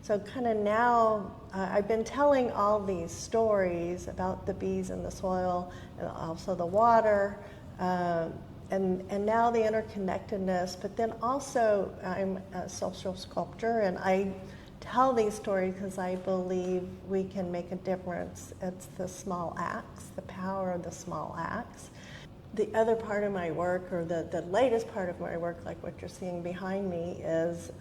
So kind of now, I've been telling all these stories about the bees in the soil and also the water, and now the interconnectedness, but then also I'm a social sculptor and I tell these stories because I believe we can make a difference. It's the small acts, the power of the small acts. The other part of my work, or the latest part of my work, like what you're seeing behind me, is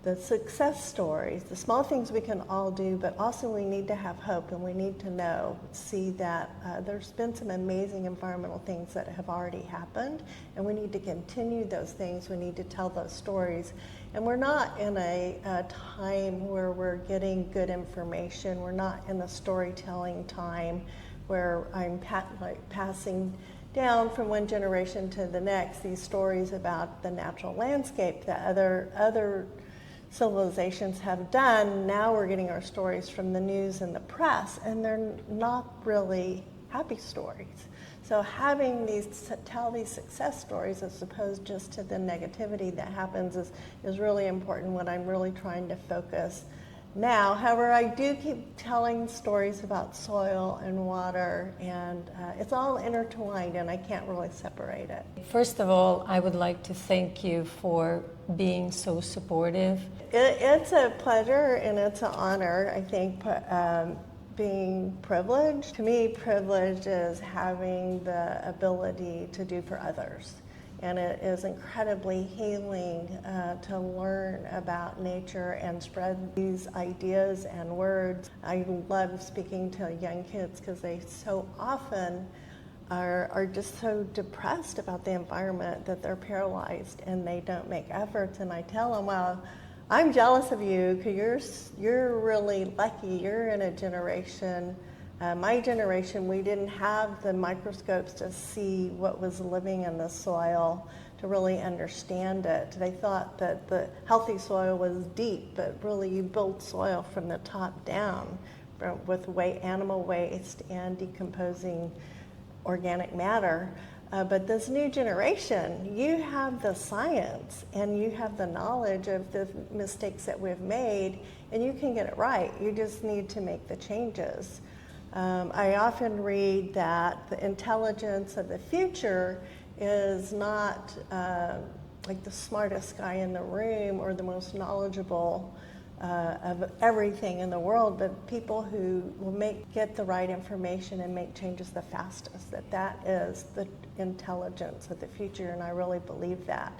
the success stories, the small things we can all do, but also we need to have hope and we need to see that there's been some amazing environmental things that have already happened, and we need to continue those things. We need to tell those stories. And we're not in a time where we're getting good information. We're not in the storytelling time where I'm passing down from one generation to the next these stories about the natural landscape that other civilizations have done. Now we're getting our stories from the news and the press, and they're not really happy stories. So having tell these success stories as opposed just to the negativity that happens is really important, what I'm really trying to focus now. However, I do keep telling stories about soil and water, and it's all intertwined, and I can't really separate it. First of all, I would like to thank you for being so supportive. It's a pleasure and it's an honor, I think, being privileged. To me, privilege is having the ability to do for others. And it is incredibly healing to learn about nature and spread these ideas and words. I love speaking to young kids because they so often are just so depressed about the environment that they're paralyzed and they don't make efforts. And I tell them, well, I'm jealous of you because you're really lucky. You're in a generation, my generation, we didn't have the microscopes to see what was living in the soil to really understand it. They thought that the healthy soil was deep, but really you build soil from the top down with animal waste and decomposing organic matter. But this new generation, you have the science and you have the knowledge of the mistakes that we've made, and you can get it right. You just need to make the changes. I often read that the intelligence of the future is not like the smartest guy in the room or the most knowledgeable of everything in the world, but people who will get the right information and make changes the fastest. That is the intelligence of the future, and I really believe that.